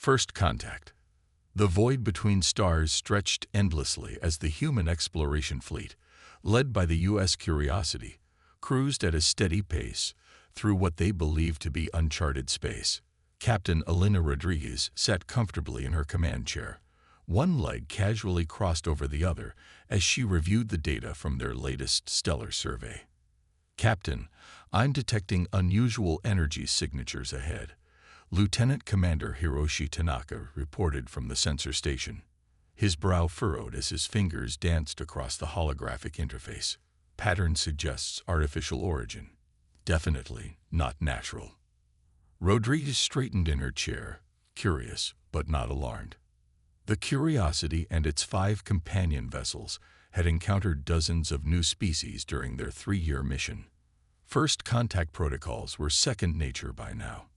First contact. The void between stars stretched endlessly as the human exploration fleet, led by the U.S. Curiosity, cruised at a steady pace through what they believed to be uncharted space. Captain Elena Rodriguez sat comfortably in her command chair, one leg casually crossed over the other as she reviewed the data from their latest stellar survey. "Captain, I'm detecting unusual energy signatures ahead," Lieutenant Commander Hiroshi Tanaka reported from the sensor station. His brow furrowed as his fingers danced across the holographic interface. "Pattern suggests artificial origin. Definitely not natural." Rodriguez straightened in her chair, curious but not alarmed. The Curiosity and its 5 companion vessels had encountered dozens of new species during their 3-year mission. First contact protocols were second nature by now.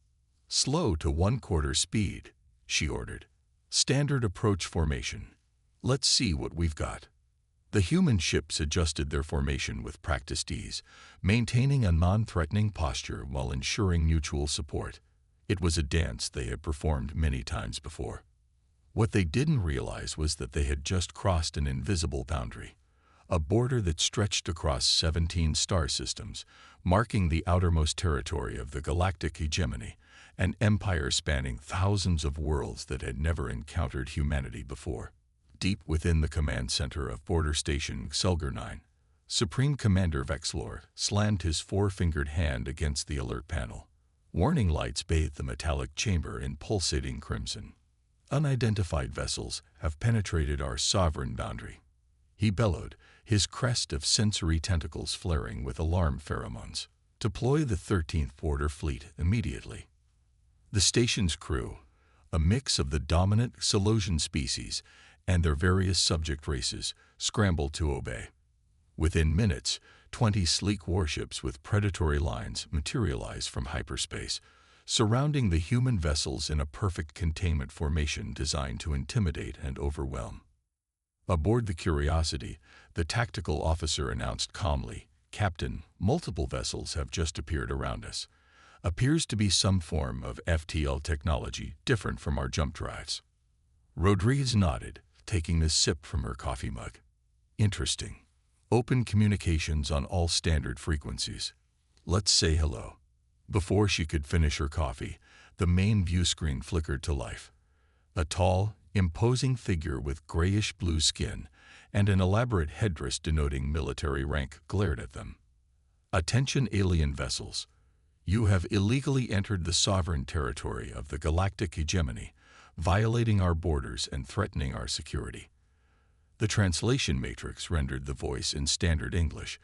"Slow to 1/4 speed," she ordered. "Standard approach formation. Let's see what we've got." The human ships adjusted their formation with practiced ease, maintaining a non-threatening posture while ensuring mutual support. It was a dance they had performed many times before. What they didn't realize was that they had just crossed an invisible boundary, a border that stretched across 17 star systems, marking the outermost territory of the galactic hegemony, an empire spanning thousands of worlds that had never encountered humanity before. Deep within the command center of Border Station Xelgar 9, Supreme Commander Vexlor slammed his 4-fingered hand against the alert panel. Warning lights bathed the metallic chamber in pulsating crimson. "Unidentified vessels have penetrated our sovereign boundary," he bellowed, his crest of sensory tentacles flaring with alarm pheromones. "Deploy the 13th Border Fleet immediately." The station's crew, a mix of the dominant Solosian species and their various subject races, scrambled to obey. Within minutes, 20 sleek warships with predatory lines materialized from hyperspace, surrounding the human vessels in a perfect containment formation designed to intimidate and overwhelm. Aboard the Curiosity, the tactical officer announced calmly, "Captain, multiple vessels have just appeared around us. Appears to be some form of FTL technology different from our jump drives." Rodriguez nodded, taking a sip from her coffee mug. "Interesting. Open communications on all standard frequencies. Let's say hello." Before she could finish her coffee, the main view screen flickered to life. A tall, imposing figure with grayish-blue skin and an elaborate headdress denoting military rank glared at them. "Attention alien vessels. You have illegally entered the sovereign territory of the galactic hegemony, violating our borders and threatening our security." The translation matrix rendered the voice in standard English,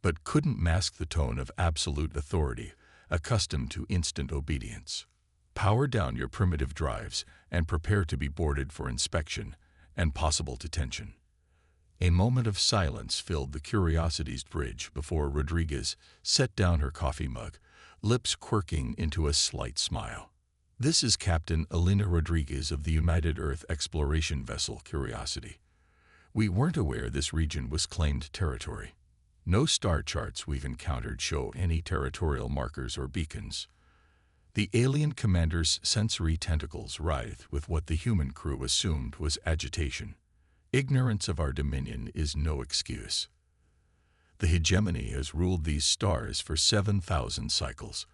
but couldn't mask the tone of absolute authority, accustomed to instant obedience. "Power down your primitive drives and prepare to be boarded for inspection and possible detention." A moment of silence filled the Curiosity's bridge before Rodriguez set down her coffee mug, lips quirking into a slight smile. "This is Captain Elena Rodriguez of the United Earth exploration vessel Curiosity. We weren't aware this region was claimed territory. No star charts we've encountered show any territorial markers or beacons." The alien commander's sensory tentacles writhed with what the human crew assumed was agitation. "Ignorance of our dominion is no excuse. The hegemony has ruled these stars for 7,000 cycles.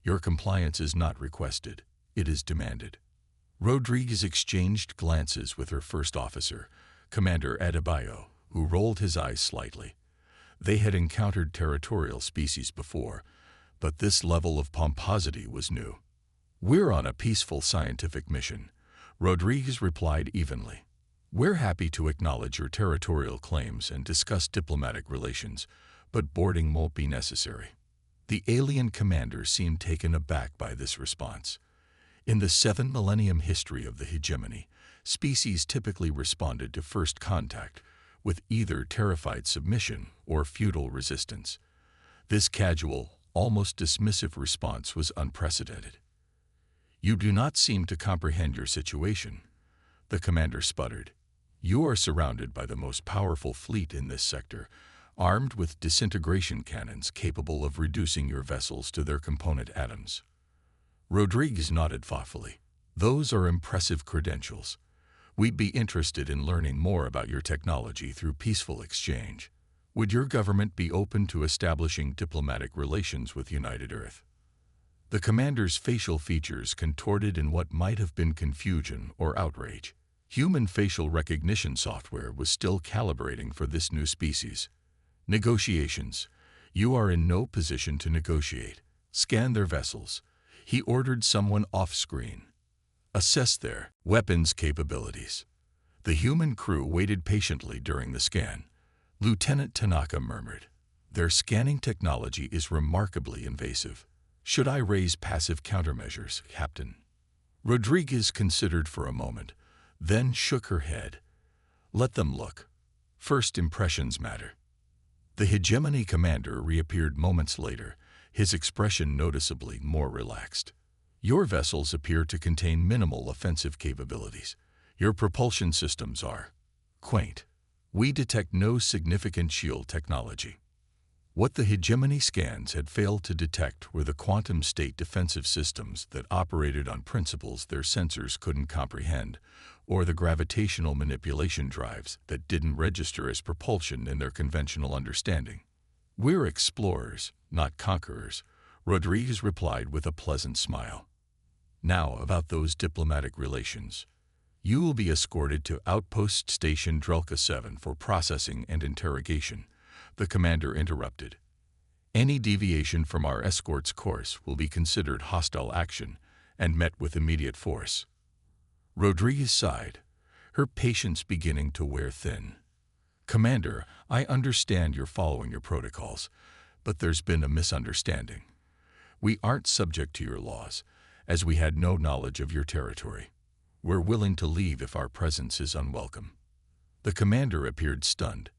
Your compliance is not requested, it is demanded." Rodriguez exchanged glances with her first officer, Commander Adebayo, who rolled his eyes slightly. They had encountered territorial species before, but this level of pomposity was new. "We're on a peaceful scientific mission," Rodriguez replied evenly. "We're happy to acknowledge your territorial claims and discuss diplomatic relations, but boarding won't be necessary." The alien commander seemed taken aback by this response. In the 7-millennium history of the hegemony, species typically responded to first contact with either terrified submission or futile resistance. This casual, almost dismissive response was unprecedented. "You do not seem to comprehend your situation," the commander sputtered. "You are surrounded by the most powerful fleet in this sector, armed with disintegration cannons capable of reducing your vessels to their component atoms." Rodriguez nodded thoughtfully. Those are impressive credentials. We'd be interested in learning more about your technology through peaceful exchange. Would your government be open to establishing diplomatic relations with United Earth? The commander's facial features contorted in what might have been confusion or outrage. Human facial recognition software was still calibrating for this new species. Negotiations. You are in no position to negotiate. Scan their vessels. He ordered someone off-screen. Assess their weapons capabilities. The human crew waited patiently during the scan. Lieutenant Tanaka murmured, "Their scanning technology is remarkably invasive. Should I raise passive countermeasures, Captain?" Rodriguez considered for a moment, then shook her head. "Let them look. First impressions matter." The hegemony commander reappeared moments later, his expression noticeably more relaxed. "Your vessels appear to contain minimal offensive capabilities. Your propulsion systems are quaint. We detect no significant shield technology." What the hegemony scans had failed to detect were the quantum state defensive systems that operated on principles their sensors couldn't comprehend, or the gravitational manipulation drives that didn't register as propulsion in their conventional understanding. "We're explorers, not conquerors," Rodriguez replied with a pleasant smile. "Now about those diplomatic relations. You will be escorted to Outpost Station Drelka 7 for processing and interrogation," the commander interrupted. "Any deviation from our escort's course will be considered hostile action and met with immediate force." Rodriguez sighed, her patience beginning to wear thin. "Commander, I understand you're following your protocols, but there's been a misunderstanding. We aren't subject to your laws, as we had no knowledge of your territory. We're willing to leave if our presence is unwelcome." The commander appeared stunned.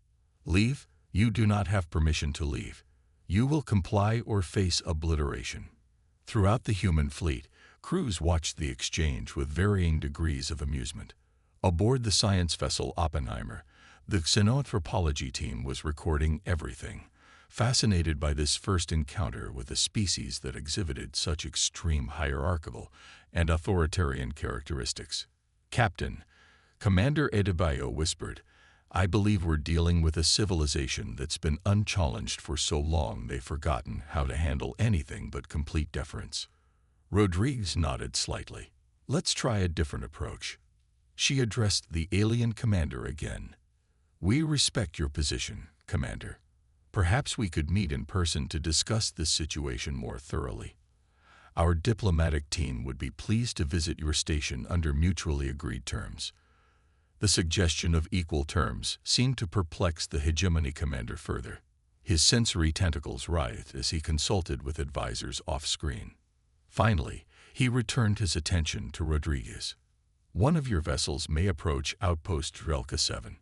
"Leave? You do not have permission to leave. You will comply or face obliteration." Throughout the human fleet, crews watched the exchange with varying degrees of amusement. Aboard the science vessel Oppenheimer, the xenoanthropology team was recording everything, fascinated by this first encounter with a species that exhibited such extreme hierarchical and authoritarian characteristics. "Captain," Commander Adebayo whispered, "I believe we're dealing with a civilization that's been unchallenged for so long they've forgotten how to handle anything but complete deference." Rodriguez nodded slightly. "Let's try a different approach." She addressed the alien commander again. "We respect your position, Commander. Perhaps we could meet in person to discuss this situation more thoroughly. Our diplomatic team would be pleased to visit your station under mutually agreed terms." The suggestion of equal terms seemed to perplex the hegemony commander further. His sensory tentacles writhed as he consulted with advisors off-screen. Finally, he returned his attention to Rodriguez. "One of your vessels may approach Outpost Drelka 7.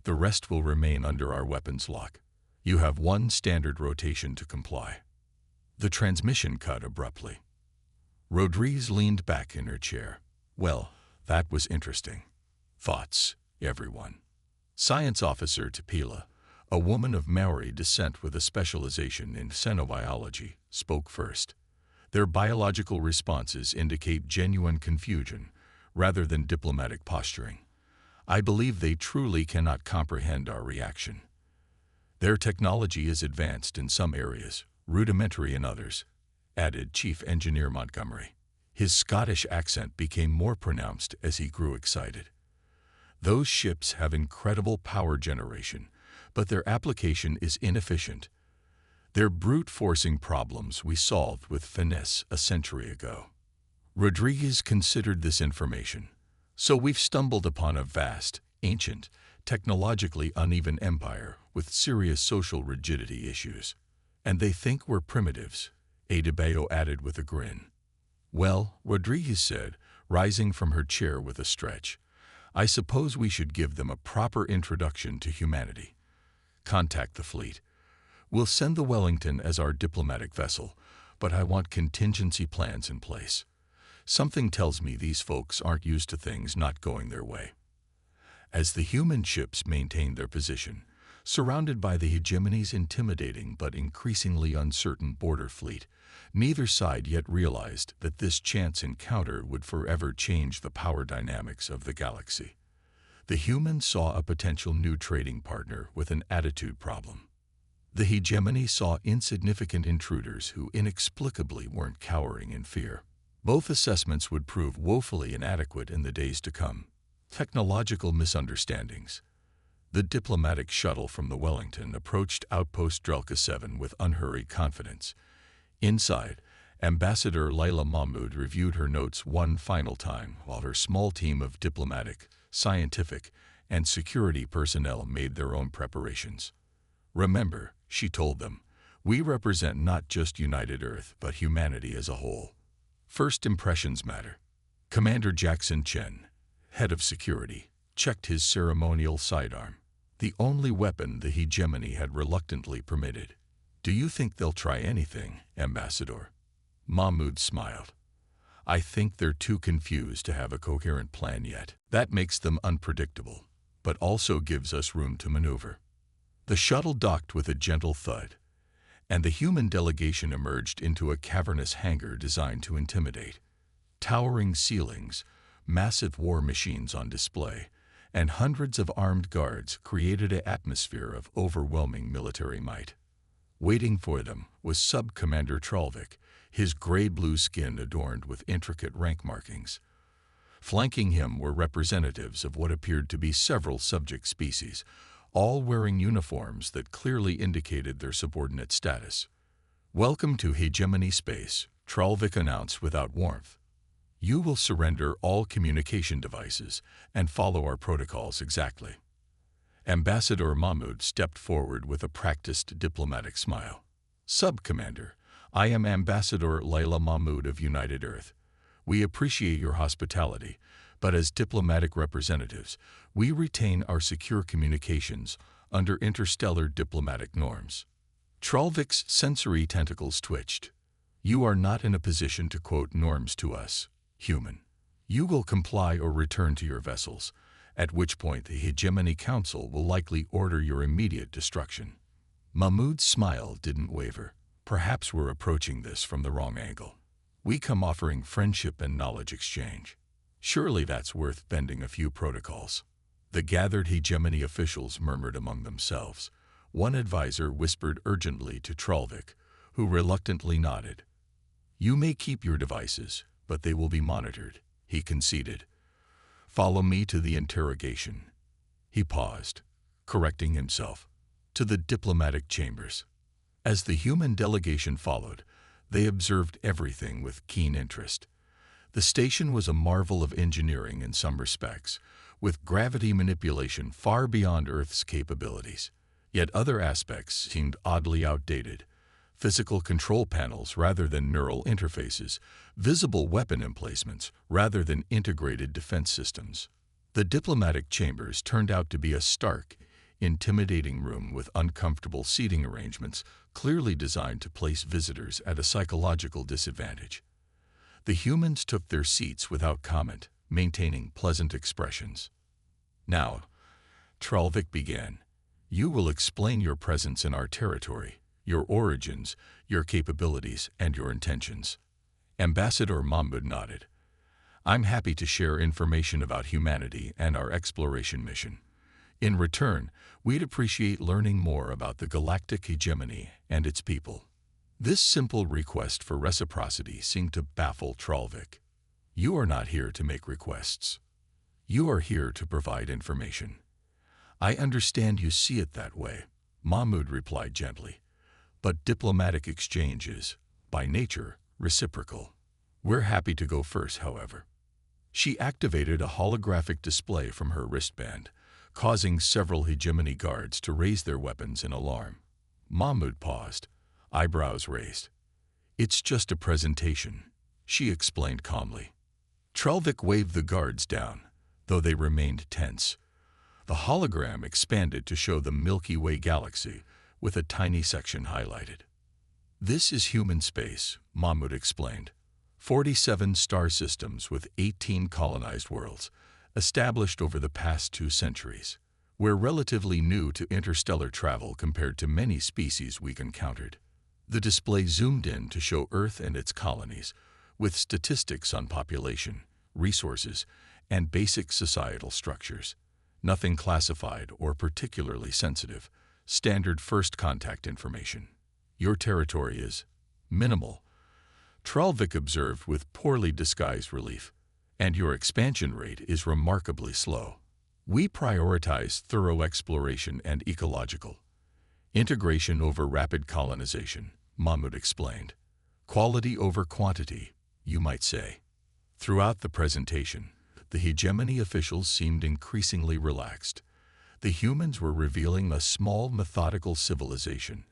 The rest will remain under our weapons lock. You have one standard rotation to comply." The transmission cut abruptly. Rodriguez leaned back in her chair. "Well, that was interesting. Thoughts, everyone?" Science Officer Tapila, a woman of Maori descent with a specialization in xenobiology, spoke first. Their biological responses indicate genuine confusion rather than diplomatic posturing. "I believe they truly cannot comprehend our reaction. Their technology is advanced in some areas, rudimentary in others," added Chief Engineer Montgomery. His Scottish accent became more pronounced as he grew excited. "Those ships have incredible power generation, but their application is inefficient. They're brute-forcing problems we solved with finesse a century ago." Rodriguez considered this information. "So we've stumbled upon a vast, ancient, technologically uneven empire with serious social rigidity issues. And they think we're primitives," Adebayo added with a grin. "Well," Rodriguez said, rising from her chair with a stretch, "I suppose we should give them a proper introduction to humanity. Contact the fleet. We'll send the Wellington as our diplomatic vessel, but I want contingency plans in place. Something tells me these folks aren't used to things not going their way." As the human ships maintained their position, Surrounded by the hegemony's intimidating but increasingly uncertain border fleet, neither side yet realized that this chance encounter would forever change the power dynamics of the galaxy. The humans saw a potential new trading partner with an attitude problem. The hegemony saw insignificant intruders who inexplicably weren't cowering in fear. Both assessments would prove woefully inadequate in the days to come. Technological misunderstandings. The diplomatic shuttle from the Wellington approached Outpost Drelka 7 with unhurried confidence. Inside, Ambassador Layla Mahmoud reviewed her notes one final time while her small team of diplomatic, scientific, and security personnel made their own preparations. "Remember," she told them, "we represent not just United Earth, but humanity as a whole. First impressions matter." Commander Jackson Chen, head of security, checked his ceremonial sidearm, the only weapon the hegemony had reluctantly permitted. "Do you think they'll try anything, Ambassador?" Mahmoud smiled. "I think they're too confused to have a coherent plan yet. That makes them unpredictable, but also gives us room to maneuver." The shuttle docked with a gentle thud, and the human delegation emerged into a cavernous hangar designed to intimidate. Towering ceilings, massive war machines on display, and hundreds of armed guards created an atmosphere of overwhelming military might. Waiting for them was Sub-Commander Tralvik, his gray-blue skin adorned with intricate rank markings. Flanking him were representatives of what appeared to be several subject species, all wearing uniforms that clearly indicated their subordinate status. "Welcome to Hegemony Space," Tralvik announced without warmth. "You will surrender all communication devices and follow our protocols exactly." Ambassador Mahmoud stepped forward with a practiced diplomatic smile. "Sub-Commander, I am Ambassador Layla Mahmoud of United Earth. We appreciate your hospitality, but as diplomatic representatives, we retain our secure communications under interstellar diplomatic norms." Tralvik's sensory tentacles twitched. "You are not in a position to quote norms to us, human. You will comply or return to your vessels, at which point the Hegemony Council will likely order your immediate destruction." Mahmoud's smile didn't waver. "Perhaps we're approaching this from the wrong angle. We come offering friendship and knowledge exchange. Surely that's worth bending a few protocols." The gathered hegemony officials murmured among themselves. One advisor whispered urgently to Tralvik, who reluctantly nodded. "You may keep your devices, but they will be monitored," he conceded. "Follow me to the interrogation." He paused, correcting himself. "To the diplomatic chambers." As the human delegation followed, they observed everything with keen interest. The station was a marvel of engineering in some respects, with gravity manipulation far beyond Earth's capabilities. Yet other aspects seemed oddly outdated. Physical control panels rather than neural interfaces, visible weapon emplacements rather than integrated defense systems. The diplomatic chambers turned out to be a stark, intimidating room with uncomfortable seating arrangements clearly designed to place visitors at a psychological disadvantage. The humans took their seats without comment, maintaining pleasant expressions. "Now," Tralvik began, "you will explain your presence in our territory, your origins, your capabilities, and your intentions." Ambassador Mahmoud nodded. "I'm happy to share information about humanity and our exploration mission. In return, we'd appreciate learning more about the galactic hegemony and its people." This simple request for reciprocity seemed to baffle Tralvik. "You are not here to make requests. You are here to provide information." "I understand you see it that way," Mahmoud replied gently. "But diplomatic exchange is, by nature, reciprocal. We're happy to go first, however." She activated a holographic display from her wristband, causing several hegemony guards to raise their weapons in alarm. Mahmoud paused, eyebrows raised. "It's just a presentation," she explained calmly. Tralvik waved the guards down, though they remained tense. The hologram expanded to show the Milky Way galaxy, with a tiny section highlighted. "This is human space," Mahmoud explained. 47 star systems with 18 colonized worlds, established over the past 2 centuries. We're relatively new to interstellar travel compared to many species we've encountered. The display zoomed in to show Earth and its colonies, with statistics on population, resources, and basic societal structures. Nothing classified or particularly sensitive. Standard first contact information. Your territory is minimal, Tralvik observed with poorly disguised relief, and your expansion rate is remarkably slow. We prioritize thorough exploration and ecological integration over rapid colonization, Mahmoud explained. Quality over quantity, you might say. Throughout the presentation, the hegemony officials seemed increasingly relaxed. The humans were revealing a small, methodical civilization,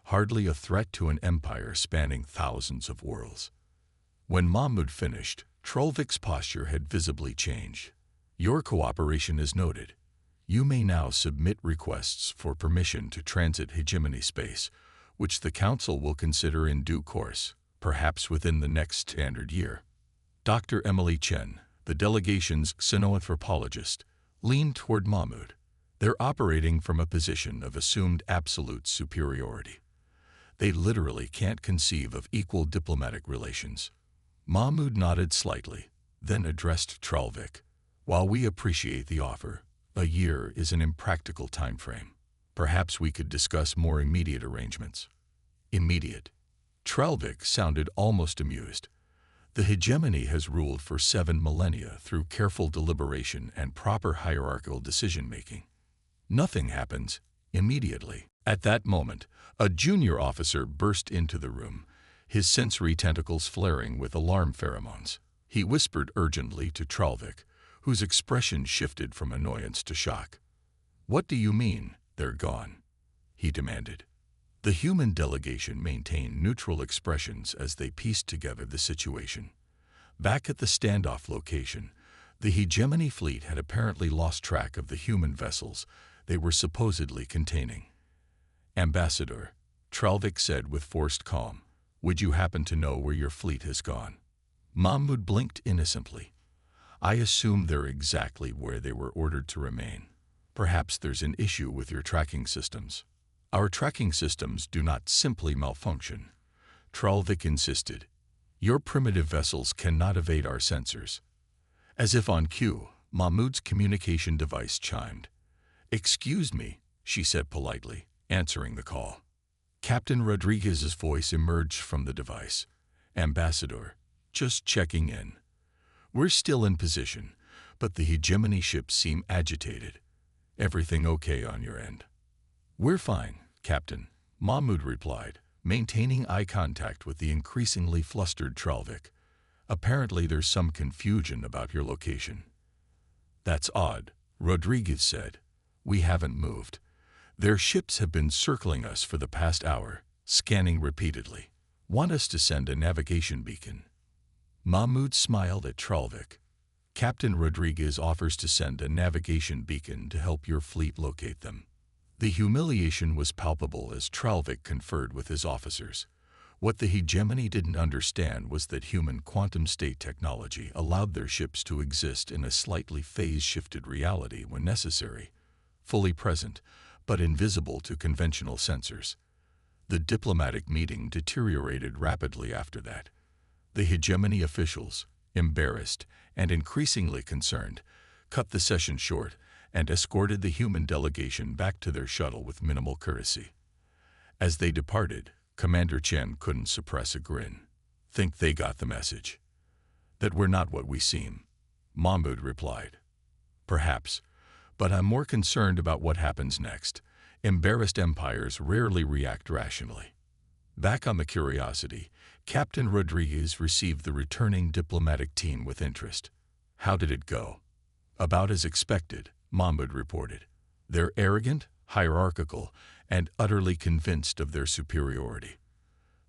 hardly a threat to an empire spanning thousands of worlds. When Mahmoud finished, Trolvik's posture had visibly changed. Your cooperation is noted. You may now submit requests for permission to transit hegemony space, which the Council will consider in due course, perhaps within the next standard year. Dr. Emily Chen, the delegation's xenoanthropologist, leaned toward Mahmoud. They're operating from a position of assumed absolute superiority. They literally can't conceive of equal diplomatic relations. Mahmoud nodded slightly, then addressed Tralvik. While we appreciate the offer, a year is an impractical time frame. Perhaps we could discuss more immediate arrangements. Immediate. Tralvik sounded almost amused. The hegemony has ruled for 7 millennia through careful deliberation and proper hierarchical decision-making. Nothing happens immediately. At that moment, a junior officer burst into the room, his sensory tentacles flaring with alarm pheromones. He whispered urgently to Tralvik, whose expression shifted from annoyance to shock. "What do you mean, they're gone?" he demanded. The human delegation maintained neutral expressions as they pieced together the situation. Back at the standoff location, the hegemony fleet had apparently lost track of the human vessels they were supposedly containing. "Ambassador," Tralvik said with forced calm, "would you happen to know where your fleet has gone?" Mahmoud blinked innocently. "I assume they're exactly where they were ordered to remain. Perhaps there's an issue with your tracking systems." "Our tracking systems do not simply malfunction," Tralvik insisted. "Your primitive vessels cannot evade our sensors." As if on cue, Mahmoud's communication device chimed. "Excuse me," she said politely, answering the call. Captain Rodriguez's voice emerged from the device. "Ambassador, just checking in. We're still in position, but the hegemony ships seem agitated. Everything okay on your end?" "We're fine, Captain," Mahmoud replied, maintaining eye contact with the increasingly flustered Tralvik. "Apparently there's some confusion about your location." "That's odd," Rodriguez said. "We haven't moved. Their ships have been circling us for the past hour, scanning repeatedly. Want us to send a navigation beacon?" Mahmoud smiled at Tralvik. "Captain Rodriguez offers to send a navigation beacon to help your fleet locate them." The humiliation was palpable as Tralvik conferred with his officers. What the hegemony didn't understand was that human quantum state technology allowed their ships to exist in a slightly phase-shifted reality when necessary, fully present, but invisible to conventional sensors. The diplomatic meeting deteriorated rapidly after that. The hegemony officials, embarrassed and increasingly concerned, cut the session short and escorted the human delegation back to their shuttle with minimal courtesy. As they departed, Commander Chen couldn't suppress a grin. "Think they got the message?" "That we're not what we seem," Mahmoud replied. "Perhaps, but I'm more concerned about what happens next. Embarrassed empires rarely react rationally." Back on the Curiosity, Captain Rodriguez received the returning diplomatic team with interest. "How did it go?" "About as expected," Mahmoud reported. "They're arrogant, hierarchical, and utterly convinced of their superiority.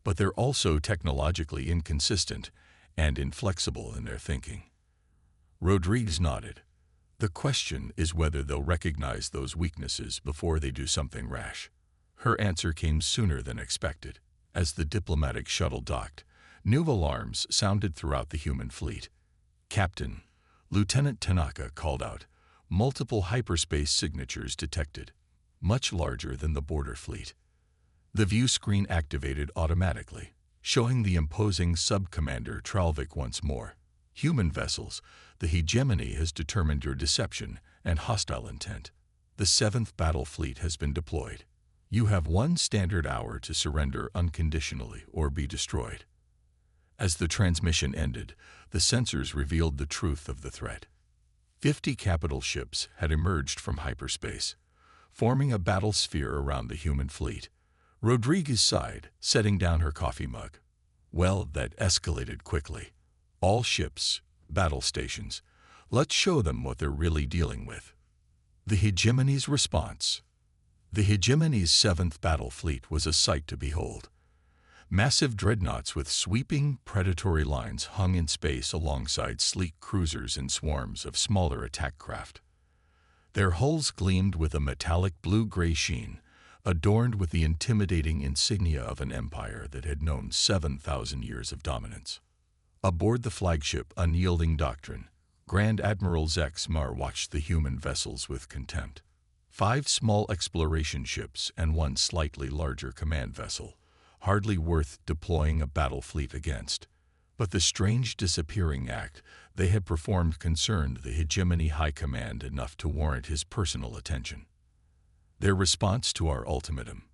But they're also technologically inconsistent and inflexible in their thinking." Rodriguez nodded. "The question is whether they'll recognize those weaknesses before they do something rash." Her answer came sooner than expected. As the diplomatic shuttle docked, new alarms sounded throughout the human fleet. "Captain," Lieutenant Tanaka called out, multiple hyperspace signatures detected, much larger than the border fleet. The view screen activated automatically, showing the imposing sub-commander Tralvik once more. Human vessels, the hegemony has determined your deception and hostile intent. The 7th Battle Fleet has been deployed. You have 1 standard hour to surrender unconditionally or be destroyed. As the transmission ended, the sensors revealed the truth of the threat. 50 capital ships had emerged from hyperspace, forming a battle sphere around the human fleet. Rodriguez sighed, setting down her coffee mug. Well, that escalated quickly. All ships, battle stations. Let's show them what they're really dealing with. The hegemony's response. The hegemony's 7th Battle Fleet was a sight to behold. Massive dreadnoughts with sweeping, predatory lines hung in space alongside sleek cruisers and swarms of smaller attack craft. Their hulls gleamed with a metallic blue-gray sheen, adorned with the intimidating insignia of an empire that had known 7,000 years of dominance. Aboard the flagship Unyielding Doctrine, Grand Admiral Zexmar watched the human vessels with contempt. 5 small exploration ships and 1 slightly larger command vessel, hardly worth deploying a battle fleet against. But the strange disappearing act they had performed concerned the hegemony high command enough to warrant his personal attention. Their response to our ultimatum?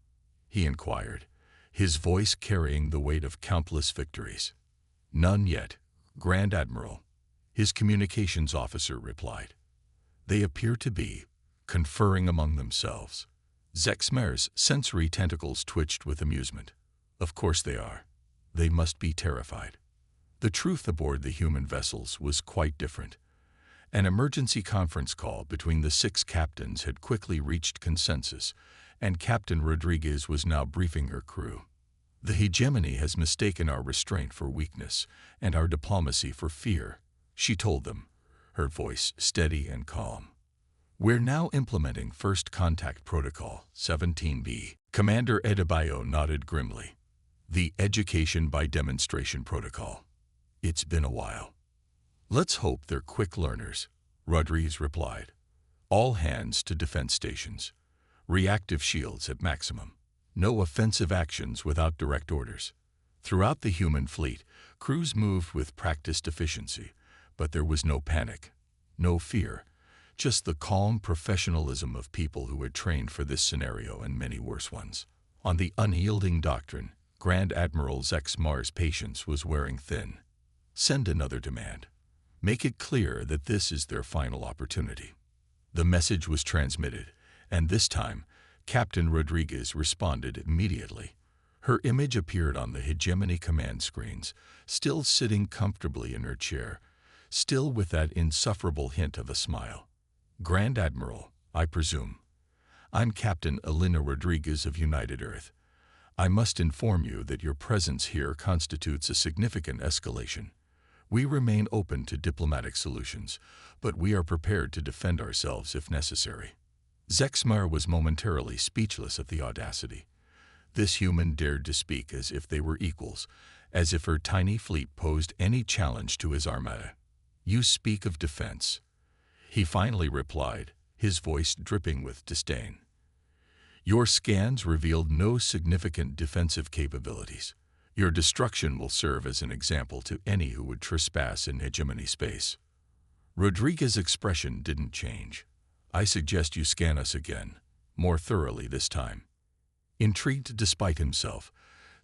He inquired, his voice carrying the weight of countless victories. None yet, Grand Admiral, his communications officer replied. They appear to be conferring among themselves. Zexmar's sensory tentacles twitched with amusement. Of course they are. They must be terrified. The truth aboard the human vessels was quite different. An emergency conference call between the 6 captains had quickly reached consensus, and Captain Rodriguez was now briefing her crew. The hegemony has mistaken our restraint for weakness and our diplomacy for fear, she told them, her voice steady and calm. We're now implementing First Contact Protocol 17B. Commander Adebayo nodded grimly. The Education by Demonstration Protocol. It's been a while. Let's hope they're quick learners, Rodriguez replied. All hands to defense stations. Reactive shields at maximum. No offensive actions without direct orders. Throughout the human fleet, crews moved with practiced efficiency, but there was no panic, no fear, just the calm professionalism of people who had trained for this scenario and many worse ones. On the Unyielding Doctrine, Grand Admiral Zexmar's patience was wearing thin. Send another demand. Make it clear that this is their final opportunity. The message was transmitted, and this time, Captain Rodriguez responded immediately. Her image appeared on the hegemony command screens, still sitting comfortably in her chair, still with that insufferable hint of a smile. Grand Admiral, I presume. I'm Captain Elena Rodriguez of United Earth. I must inform you that your presence here constitutes a significant escalation. We remain open to diplomatic solutions, but we are prepared to defend ourselves if necessary. Zexmar was momentarily speechless at the audacity. This human dared to speak as if they were equals, as if her tiny fleet posed any challenge to his armada. You speak of defense. He finally replied, his voice dripping with disdain. Your scans revealed no significant defensive capabilities. Your destruction will serve as an example to any who would trespass in hegemony space. Rodriguez's expression didn't change. I suggest you scan us again, more thoroughly this time. Intrigued despite himself,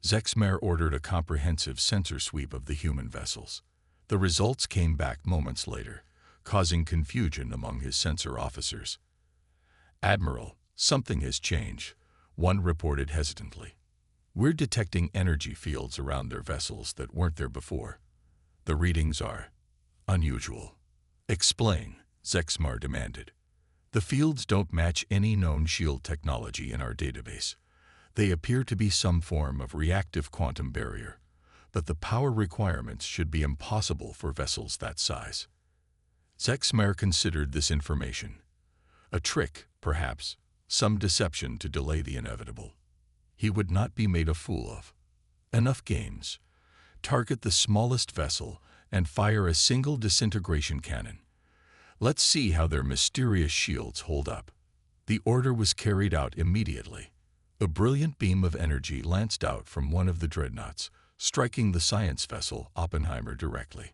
Zexmar ordered a comprehensive sensor sweep of the human vessels. The results came back moments later, causing confusion among his sensor officers. Admiral, something has changed, one reported hesitantly. We're detecting energy fields around their vessels that weren't there before. The readings are unusual. Explain, Zexmar demanded. The fields don't match any known shield technology in our database. They appear to be some form of reactive quantum barrier, but the power requirements should be impossible for vessels that size. Zexmar considered this information. A trick, perhaps, some deception to delay the inevitable. He would not be made a fool of. Enough games. Target the smallest vessel and fire a single disintegration cannon. Let's see how their mysterious shields hold up. The order was carried out immediately. A brilliant beam of energy lanced out from one of the dreadnoughts, striking the science vessel Oppenheimer directly.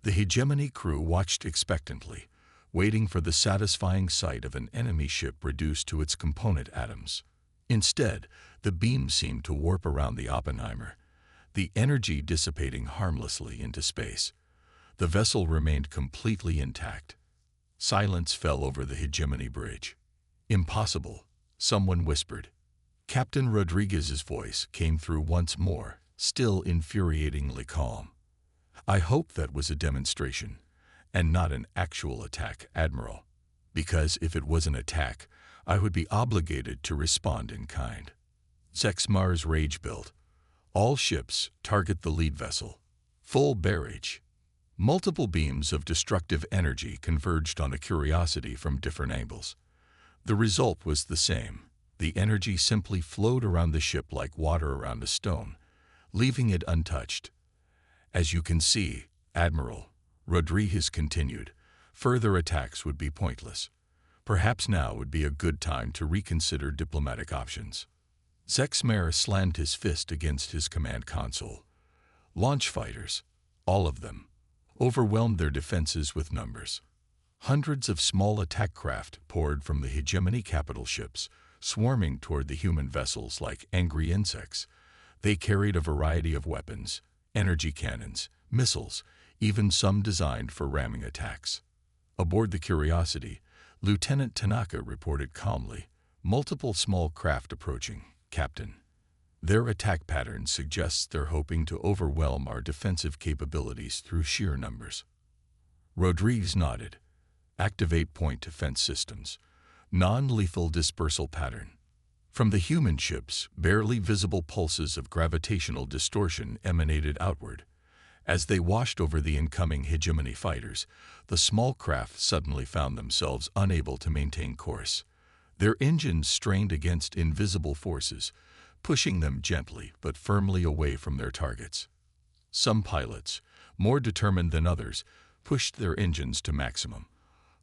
The Hegemony crew watched expectantly, waiting for the satisfying sight of an enemy ship reduced to its component atoms. Instead, the beam seemed to warp around the Oppenheimer, the energy dissipating harmlessly into space. The vessel remained completely intact. Silence fell over the Hegemony bridge. "Impossible," someone whispered. Captain Rodriguez's voice came through once more, still infuriatingly calm. "I hope that was a demonstration, and not an actual attack, Admiral. Because if it was an attack, I would be obligated to respond in kind." Zexmar's rage built. "All ships target the lead vessel. Full barrage." Multiple beams of destructive energy converged on a Curiosity from different angles. The result was the same. The energy simply flowed around the ship like water around a stone, leaving it untouched. "As you can see, Admiral," Rodriguez continued, "further attacks would be pointless. Perhaps now would be a good time to reconsider diplomatic options." Zexmar slammed his fist against his command console. Launch fighters, all of them, overwhelmed their defenses with numbers. Hundreds of small attack craft poured from the Hegemony capital ships, swarming toward the human vessels like angry insects. They carried a variety of weapons, energy cannons, missiles, even some designed for ramming attacks. Aboard the Curiosity, Lieutenant Tanaka reported calmly, "Multiple small craft approaching, Captain. Their attack pattern suggests they're hoping to overwhelm our defensive capabilities through sheer numbers." Rodriguez nodded. "Activate point defense systems. Non-lethal dispersal pattern." From the human ships, barely visible pulses of gravitational distortion emanated outward. As they washed over the incoming Hegemony fighters, the small craft suddenly found themselves unable to maintain course. Their engines strained against invisible forces, pushing them gently but firmly away from their targets. Some pilots, more determined than others, pushed their engines to maximum,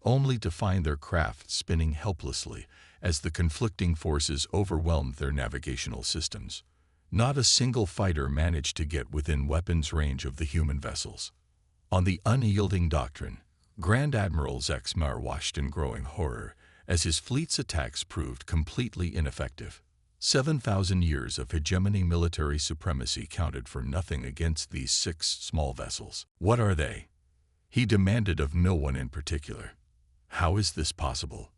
only to find their craft spinning helplessly as the conflicting forces overwhelmed their navigational systems. Not a single fighter managed to get within weapons range of the human vessels. On the unyielding Doctrine, Grand Admiral Zexmar watched in growing horror as his fleet's attacks proved completely ineffective. 7,000 years of Hegemony military supremacy counted for nothing against these 6 small vessels. "What are they?" he demanded of no one in particular. "How is this possible?"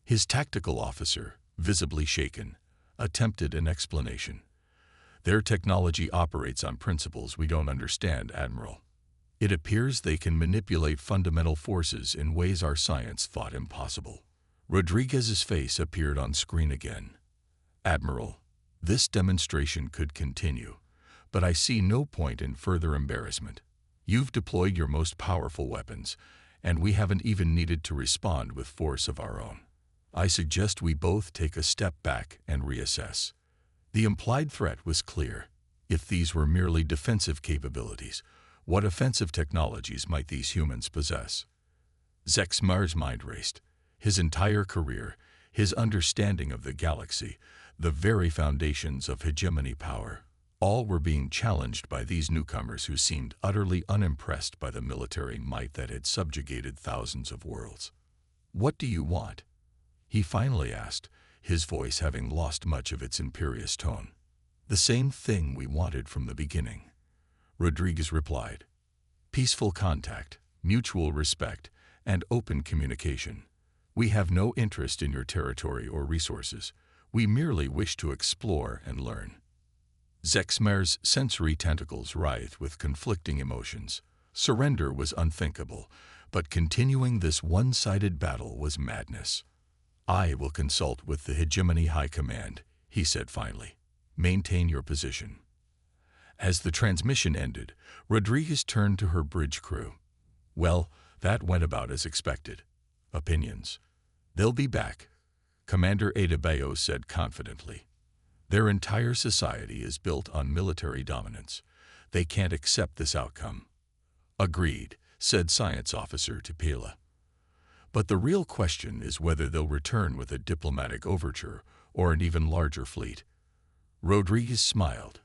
His tactical officer, visibly shaken, attempted an explanation. "Their technology operates on principles we don't understand, Admiral. It appears they can manipulate fundamental forces in ways our science thought impossible." Rodriguez's face appeared on screen again. "Admiral, this demonstration could continue, but I see no point in further embarrassment. You've deployed your most powerful weapons, and we haven't even needed to respond with force of our own. I suggest we both take a step back and reassess." The implied threat was clear. If these were merely defensive capabilities, what offensive technologies might these humans possess? Zexmar's mind raced. His entire career, his understanding of the galaxy, the very foundations of Hegemony power, all were being challenged by these newcomers who seemed utterly unimpressed by the military might that had subjugated thousands of worlds. "What do you want?" he finally asked, his voice having lost much of its imperious tone. "The same thing we wanted from the beginning," Rodriguez replied. "Peaceful contact, mutual respect, and open communication. We have no interest in your territory or resources. We merely wish to explore and learn." Zexmar's sensory tentacles writhed with conflicting emotions. Surrender was unthinkable, but continuing this one-sided battle was madness. "I will consult with the Hegemony High Command," he said finally. "Maintain your position." As the transmission ended, Rodriguez turned to her bridge crew. "Well, that went about as expected. Opinions?" "They'll be back," Commander Adebayo said confidently. "Their entire society is built on military dominance. They can't accept this outcome." "Agreed," said Science Officer Tapela. But the real question is whether they'll return with a diplomatic overture or an even larger fleet. Rodriguez smiled.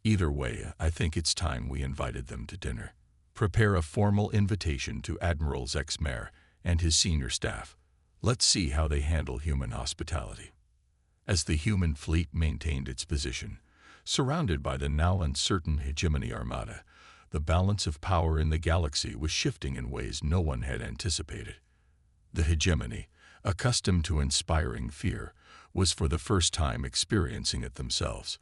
Either way, I think it's time we invited them to dinner. Prepare a formal invitation to Admiral Zexmer and his senior staff. Let's see how they handle human hospitality. As the human fleet maintained its position, surrounded by the now uncertain hegemony armada, the balance of power in the galaxy was shifting in ways no one had anticipated. The hegemony, accustomed to inspiring fear, was for the first time experiencing it themselves.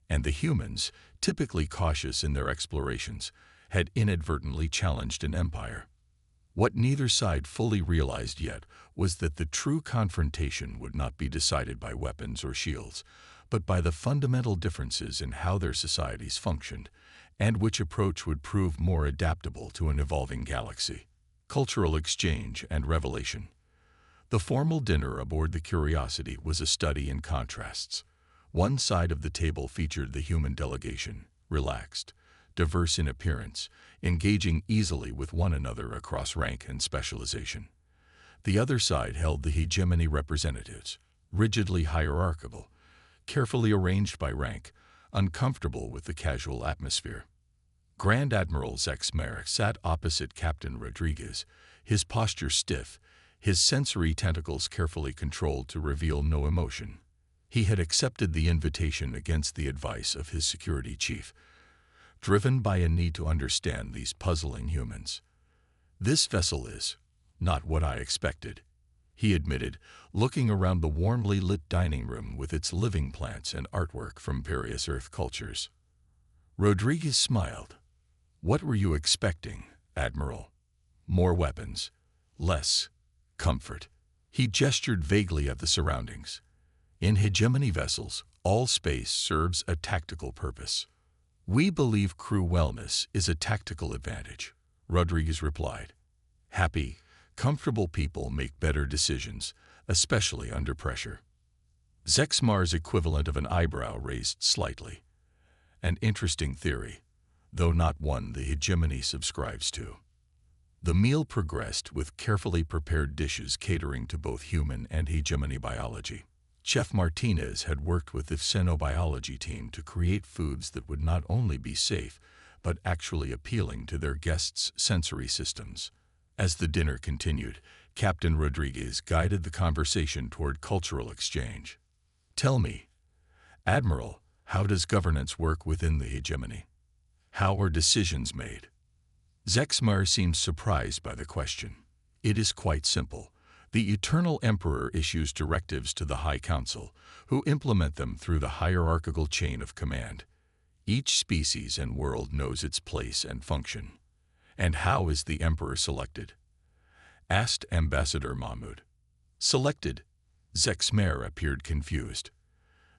And the humans, typically cautious in their explorations, had inadvertently challenged an empire. What neither side fully realized yet was that the true confrontation would not be decided by weapons or shields, but by the fundamental differences in how their societies functioned, and which approach would prove more adaptable to an evolving galaxy. Cultural exchange and revelation. The formal dinner aboard the Curiosity was a study in contrasts. One side of the table featured the human delegation, relaxed, diverse in appearance, engaging easily with one another across rank and specialization. The other side held the hegemony representatives, rigidly hierarchical, carefully arranged by rank, uncomfortable with the casual atmosphere. Grand Admiral Zexmer sat opposite Captain Rodriguez, his posture stiff, his sensory tentacles carefully controlled to reveal no emotion. He had accepted the invitation against the advice of his security chief, driven by a need to understand these puzzling humans. "This vessel is not what I expected," he admitted, looking around the warmly lit dining room with its living plants and artwork from various Earth cultures. Rodriguez smiled. "What were you expecting, Admiral? More weapons, less comfort." He gestured vaguely at the surroundings. "In hegemony vessels, all space serves a tactical purpose. We believe crew wellness is a tactical advantage," Rodriguez replied. "Happy, comfortable people make better decisions, especially under pressure." Zexmar's equivalent of an eyebrow raised slightly. An interesting theory, though not one the hegemony subscribes to. The meal progressed with carefully prepared dishes catering to both human and hegemony biology. Chef Martinez had worked with the xenobiology team to create foods that would not only be safe, but actually appealing to their guests' sensory systems. As the dinner continued, Captain Rodriguez guided the conversation toward cultural exchange. "Tell me, Admiral, how does governance work within the hegemony? How are decisions made?" Zexmar seemed surprised by the question. "It is quite simple. The Eternal Emperor issues directives to the High Council, who implement them through the hierarchical chain of command. Each species and world knows its place and function." "And how is the Emperor selected?" asked Ambassador Mahmoud. "Selected?" Zexmer appeared confused.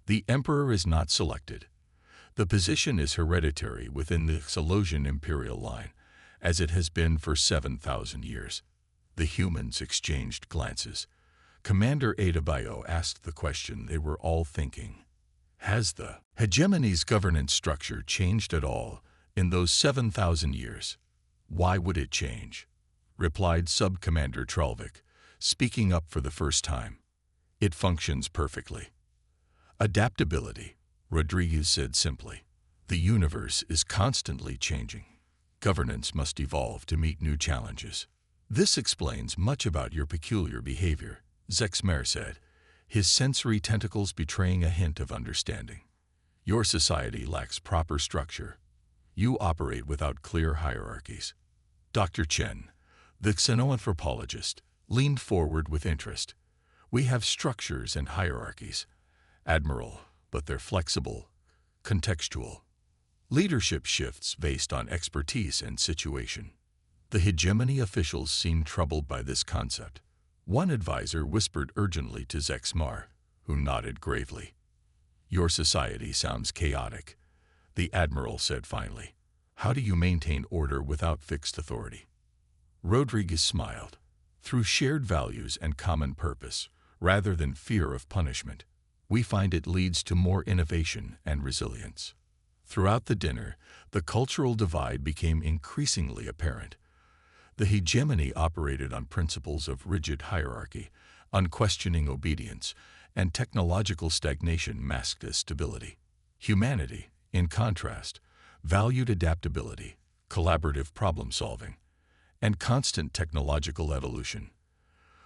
"The Emperor is not selected. The position is hereditary within the Xolosian imperial line, as it has been for 7,000 years. The humans exchanged glances. Commander Adebayo asked the question they were all thinking. Has the hegemony's governance structure changed at all in those 7,000 years? "Why would it change?" replied Sub-Commander Tralvik, speaking up for the first time. "It functions perfectly." "Adaptability," Rodriguez said simply. "The universe is constantly changing. Governance must evolve to meet new challenges." "This explains much about your peculiar behavior," Zexmer said, his sensory tentacles betraying a hint of understanding. "Your society lacks proper structure. You operate without clear hierarchies." Dr. Chen, the xenoanthropologist, leaned forward with interest. "We have structures and hierarchies, Admiral, but they're flexible, contextual. Leadership shifts based on expertise and situation." The hegemony officials seemed troubled by this concept. One advisor whispered urgently to Zexmar, who nodded gravely. "Your society sounds chaotic," the Admiral said finally. "How do you maintain order without fixed authority?" Rodriguez smiled. "Through shared values and common purpose, rather than fear of punishment. We find it leads to more innovation and resilience." Throughout the dinner, the cultural divide became increasingly apparent. The hegemony operated on principles of rigid hierarchy, unquestioning obedience, and technological stagnation masked as stability. Humanity, in contrast, valued adaptability, collaborative problem-solving, and constant technological evolution.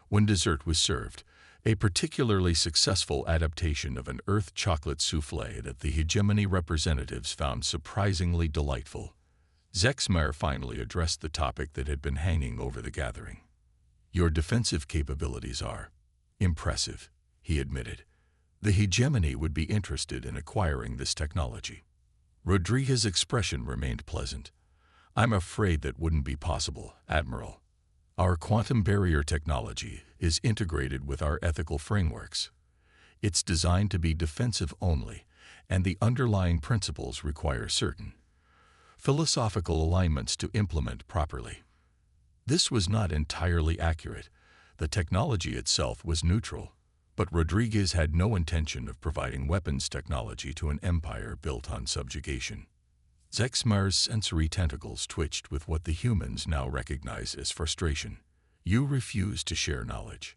When dessert was served, a particularly successful adaptation of an Earth chocolate soufflé that the hegemony representatives found surprisingly delightful, Zexmar finally addressed the topic that had been hanging over the gathering. "Your defensive capabilities are impressive," he admitted. "The hegemony would be interested in acquiring this technology." Rodriguez's expression remained pleasant. "I'm afraid that wouldn't be possible, Admiral. Our quantum barrier technology is integrated with our ethical frameworks. It's designed to be defensive only, and the underlying principles require certain philosophical alignments to implement properly." This was not entirely accurate. The technology itself was neutral, but Rodriguez had no intention of providing weapons technology to an empire built on subjugation. Zexmar's sensory tentacles twitched with what the humans now recognize as frustration. "You refuse to share knowledge."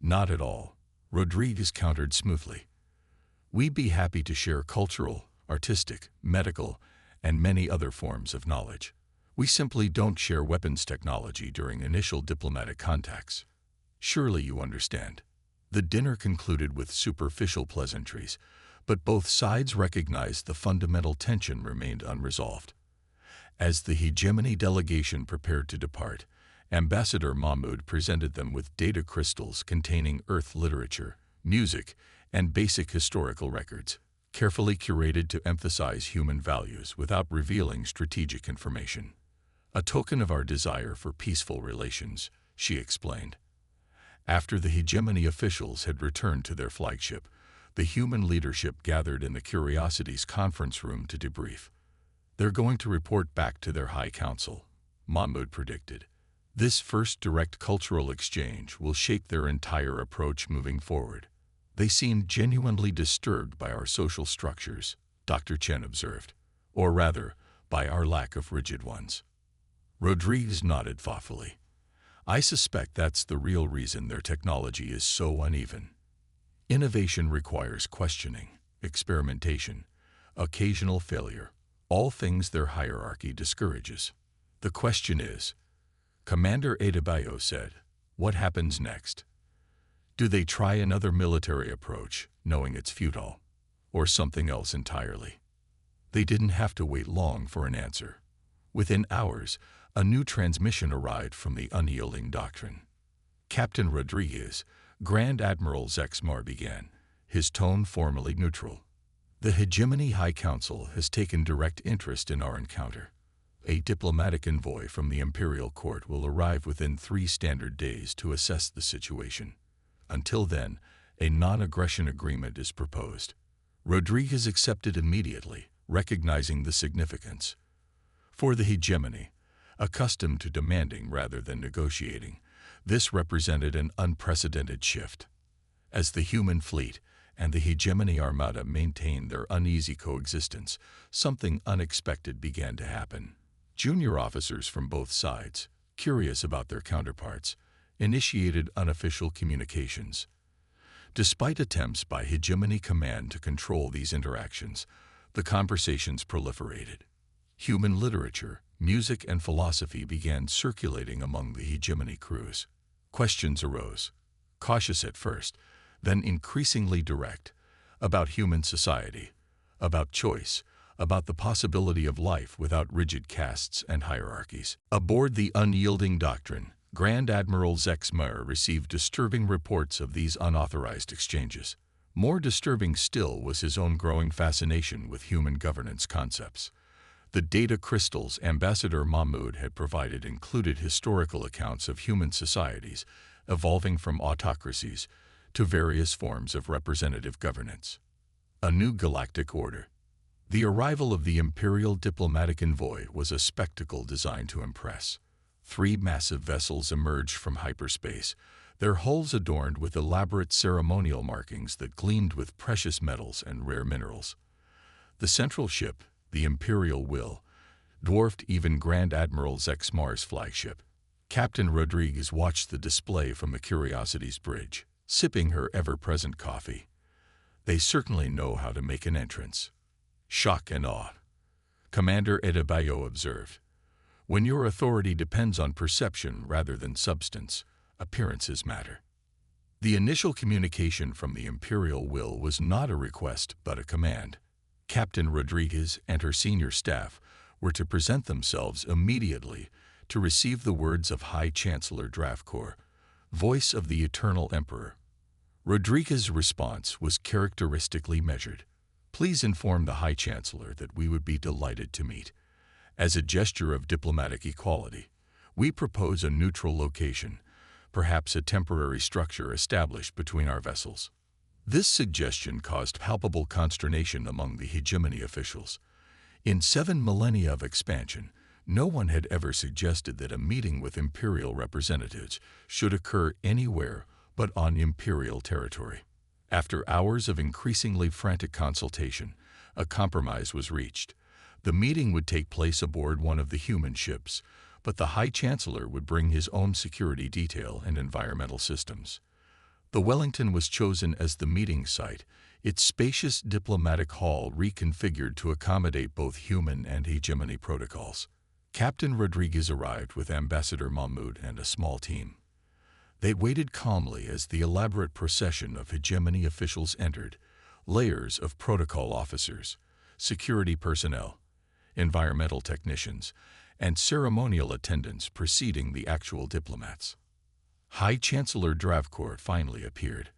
"Not at all," Rodriguez countered smoothly. "We'd be happy to share cultural, artistic, medical, and many other forms of knowledge. We simply don't share weapons technology during initial diplomatic contacts. Surely you understand." The dinner concluded with superficial pleasantries, but both sides recognized the fundamental tension remained unresolved. As the hegemony delegation prepared to depart, Ambassador Mahmoud presented them with data crystals containing Earth literature, music, and basic historical records, carefully curated to emphasize human values without revealing strategic information. "A token of our desire for peaceful relations," she explained. After the hegemony officials had returned to their flagship, the human leadership gathered in the Curiosity's conference room to debrief. "They're going to report back to their High Council," Mahmoud predicted. "This first direct cultural exchange will shape their entire approach moving forward." "They seem genuinely disturbed by our social structures," Dr. Chen observed, "or rather, by our lack of rigid ones." Rodriguez nodded thoughtfully. "I suspect that's the real reason their technology is so uneven. Innovation requires questioning, experimentation, occasional failure, all things their hierarchy discourages. The question is," Commander Adebayo said, "what happens next? Do they try another military approach, knowing it's futile, or something else entirely?" They didn't have to wait long for an answer. Within hours, a new transmission arrived from the unyielding doctrine. "Captain Rodriguez," Grand Admiral Zexmar began, his tone formally neutral. "The Hegemony High Council has taken direct interest in our encounter. A diplomatic envoy from the Imperial Court will arrive within 3 standard days to assess the situation. Until then, a non-aggression agreement is proposed." Rodriguez accepted immediately, recognizing the significance. For the hegemony, accustomed to demanding rather than negotiating, this represented an unprecedented shift. As the human fleet and the hegemony armada maintained their uneasy coexistence, something unexpected began to happen. Junior officers from both sides, curious about their counterparts, initiated unofficial communications. Despite attempts by Hegemony Command to control these interactions, the conversations proliferated. Human literature, music, and philosophy began circulating among the Hegemony crews. Questions arose, cautious at first, then increasingly direct, about human society, about choice, about the possibility of life without rigid castes and hierarchies. Aboard the unyielding doctrine, Grand Admiral Zexmar received disturbing reports of these unauthorized exchanges. More disturbing still was his own growing fascination with human governance concepts. The data crystals Ambassador Mahmoud had provided included historical accounts of human societies evolving from autocracies to various forms of representative governance. A new galactic order. The arrival of the Imperial diplomatic envoy was a spectacle designed to impress. 3 massive vessels emerged from hyperspace, their hulls adorned with elaborate ceremonial markings that gleamed with precious metals and rare minerals. The central ship, the Imperial Will, dwarfed even Grand Admiral Zexmar's flagship. Captain Rodriguez watched the display from the Curiosity's bridge, sipping her ever-present coffee. They certainly know how to make an entrance. Shock and awe. Commander Adebayo observed. When your authority depends on perception rather than substance, appearances matter. The initial communication from the Imperial Will was not a request but a command. Captain Rodriguez and her senior staff were to present themselves immediately to receive the words of High Chancellor Dravkor, voice of the Eternal Emperor. Rodriguez's response was characteristically measured. Please inform the High Chancellor that we would be delighted to meet. As a gesture of diplomatic equality, we propose a neutral location, perhaps a temporary structure established between our vessels. This suggestion caused palpable consternation among the hegemony officials. In 7 millennia of expansion, no one had ever suggested that a meeting with Imperial representatives should occur anywhere but on Imperial territory. After hours of increasingly frantic consultation, a compromise was reached. The meeting would take place aboard one of the human ships, but the High Chancellor would bring his own security detail and environmental systems. The Wellington was chosen as the meeting site, its spacious diplomatic hall reconfigured to accommodate both human and hegemony protocols. Captain Rodriguez arrived with Ambassador Mahmoud and a small team. They waited calmly as the elaborate procession of hegemony officials entered, layers of protocol officers, security personnel, environmental technicians, and ceremonial attendants preceding the actual diplomats. High Chancellor Dravkor finally appeared,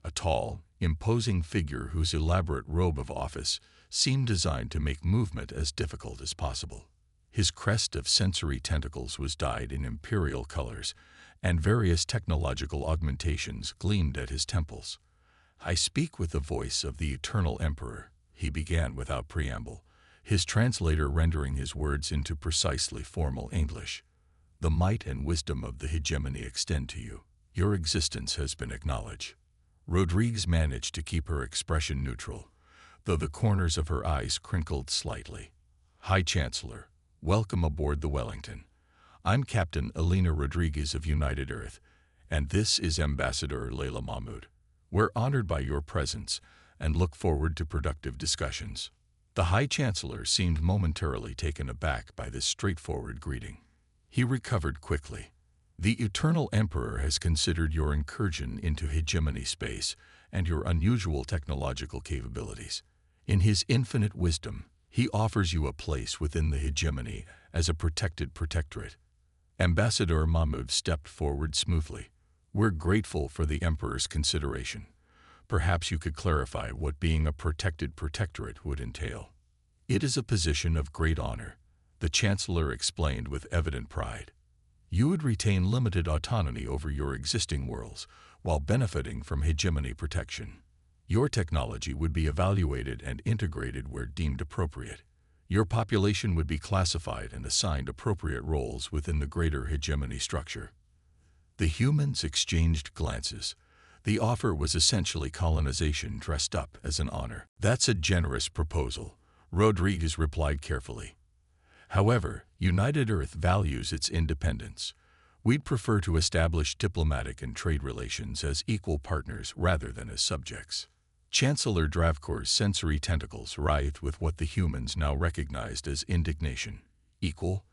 a tall, imposing figure whose elaborate robe of office seemed designed to make movement as difficult as possible. His crest of sensory tentacles was dyed in imperial colors, and various technological augmentations gleamed at his temples. I speak with the voice of the Eternal Emperor, he began without preamble, his translator rendering his words into precisely formal English. The might and wisdom of the hegemony extend to you. Your existence has been acknowledged. Rodriguez managed to keep her expression neutral, though the corners of her eyes crinkled slightly. High Chancellor, welcome aboard the Wellington. I'm Captain Elena Rodriguez of United Earth, and this is Ambassador Layla Mahmoud. We're honored by your presence and look forward to productive discussions. The High Chancellor seemed momentarily taken aback by this straightforward greeting. He recovered quickly. The Eternal Emperor has considered your incursion into hegemony space and your unusual technological capabilities. In his infinite wisdom, he offers you a place within the hegemony as a protected protectorate. Ambassador Mahmoud stepped forward smoothly. We're grateful for the Emperor's consideration. Perhaps you could clarify what being a protected protectorate would entail. It is a position of great honor, the Chancellor explained with evident pride. You would retain limited autonomy over your existing worlds while benefiting from hegemony protection. Your technology would be evaluated and integrated where deemed appropriate. Your population would be classified and assigned appropriate roles within the greater hegemony structure. The humans exchanged glances. The offer was essentially colonization dressed up as an honor. That's a generous proposal, Rodriguez replied carefully. However, United Earth values its independence. We'd prefer to establish diplomatic and trade relations as equal partners rather than as subjects. Chancellor Dravkor's sensory tentacles writhed with what the humans now recognized as indignation. Equal?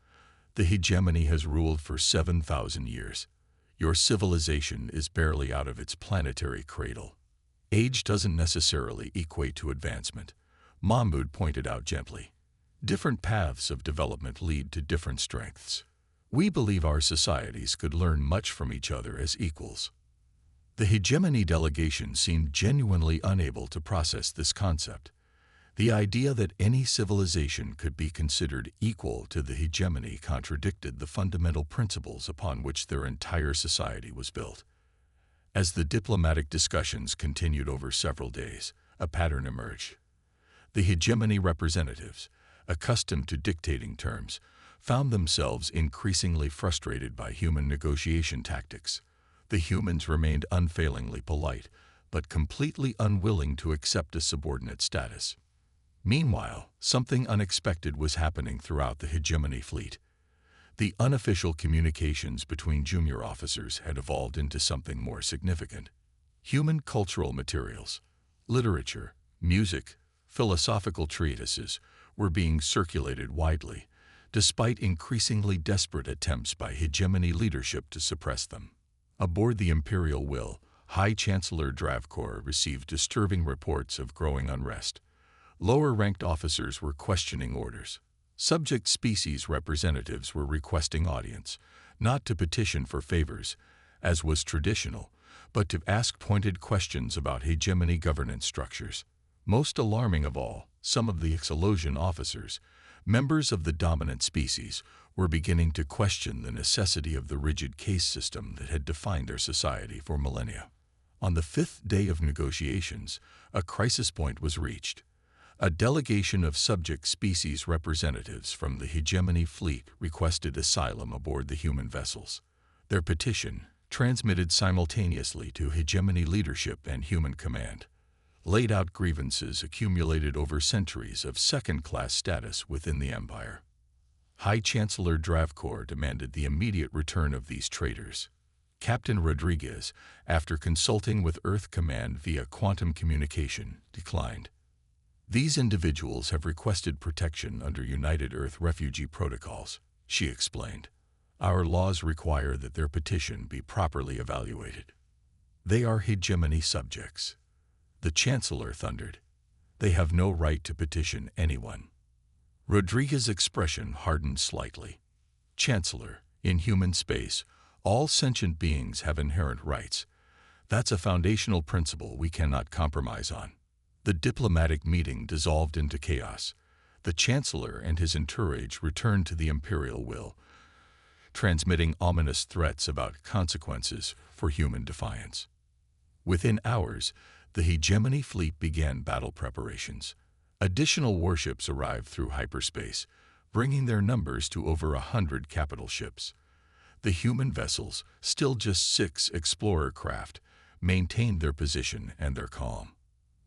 The hegemony has ruled for 7,000 years. Your civilization is barely out of its planetary cradle. Age doesn't necessarily equate to advancement, Mahmoud pointed out gently. Different paths of development lead to different strengths. We believe our societies could learn much from each other as equals. The hegemony delegation seemed genuinely unable to process this concept. The idea that any civilization could be considered equal to the hegemony contradicted the fundamental principles upon which their entire society was built. As the diplomatic discussions continued over several days, a pattern emerged. The hegemony representatives, accustomed to dictating terms, found themselves increasingly frustrated by human negotiation tactics. The humans remained unfailingly polite, but completely unwilling to accept a subordinate status. Meanwhile, something unexpected was happening throughout the hegemony fleet. The unofficial communications between junior officers had evolved into something more significant. Human cultural materials, literature, music, philosophical treatises were being circulated widely, despite increasingly desperate attempts by hegemony leadership to suppress them. Aboard the Imperial Will, High Chancellor Dravkor received disturbing reports of growing unrest. Lower-ranked officers were questioning orders. Subject species representatives were requesting audience, not to petition for favors, as was traditional, but to ask pointed questions about hegemony governance structures. Most alarming of all, some of the Exolosian officers, members of the dominant species, were beginning to question the necessity of the rigid caste system that had defined their society for millennia. On the fifth day of negotiations, a crisis point was reached. A delegation of subject species representatives from the hegemony fleet requested asylum aboard the human vessels. Their petition, transmitted simultaneously to hegemony leadership and human command, laid out grievances accumulated over centuries of second-class status within the Empire. High Chancellor Dravkor demanded the immediate return of these traitors. Captain Rodriguez, after consulting with Earth Command via quantum communication, declined. These individuals have requested protection under United Earth refugee protocols, she explained. Our laws require that their petition be properly evaluated. They are hegemony subjects. The Chancellor thundered. They have no right to petition anyone. Rodriguez's expression hardened slightly. Chancellor, in human space, all sentient beings have inherent rights. That's a foundational principle we cannot compromise on. The diplomatic meeting dissolved into chaos. The Chancellor and his entourage returned to the Imperial Will, transmitting ominous threats about consequences for human defiance. Within hours, the hegemony fleet began battle preparations. Additional warships arrived through hyperspace, bringing their numbers to over 100 capital ships. The human vessels, still just 6 explorer craft, maintained their position and their calm.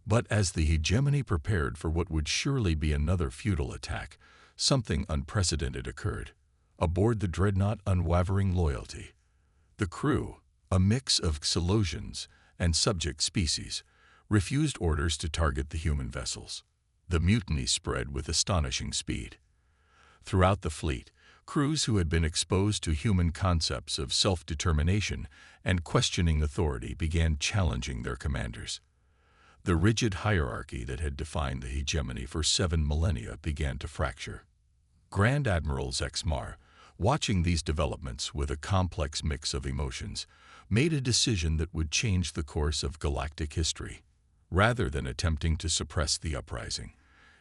But as the hegemony prepared for what would surely be another futile attack, something unprecedented occurred. Aboard the dreadnought Unwavering Loyalty, the crew, a mix of Exolosians and subject species, refused orders to target the human vessels. The mutiny spread with astonishing speed. Throughout the fleet, crews who had been exposed to human concepts of self-determination and questioning authority began challenging their commanders. The rigid hierarchy that had defined the hegemony for 7 millennia began to fracture. Grand Admiral Zexmar, watching these developments with a complex mix of emotions, made a decision that would change the course of galactic history. Rather than attempting to suppress the uprising,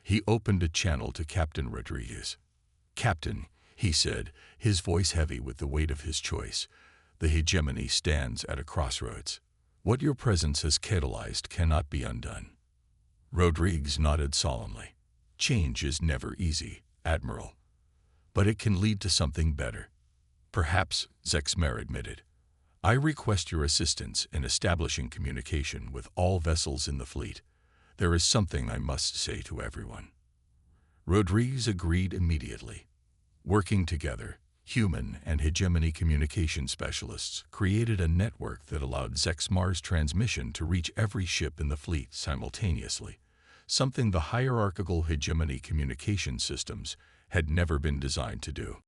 he opened a channel to Captain Rodriguez. "Captain," he said, his voice heavy with the weight of his choice, "the hegemony stands at a crossroads. What your presence has catalyzed cannot be undone." Rodriguez nodded solemnly. "Change is never easy, Admiral. But it can lead to something better." "Perhaps," Zexmar admitted. "I request your assistance in establishing communication with all vessels in the fleet. There is something I must say to everyone." Rodriguez agreed immediately. Working together, human and hegemony communication specialists created a network that allowed Zexmar's transmission to reach every ship in the fleet simultaneously, something the hierarchical hegemony communication systems had never been designed to do.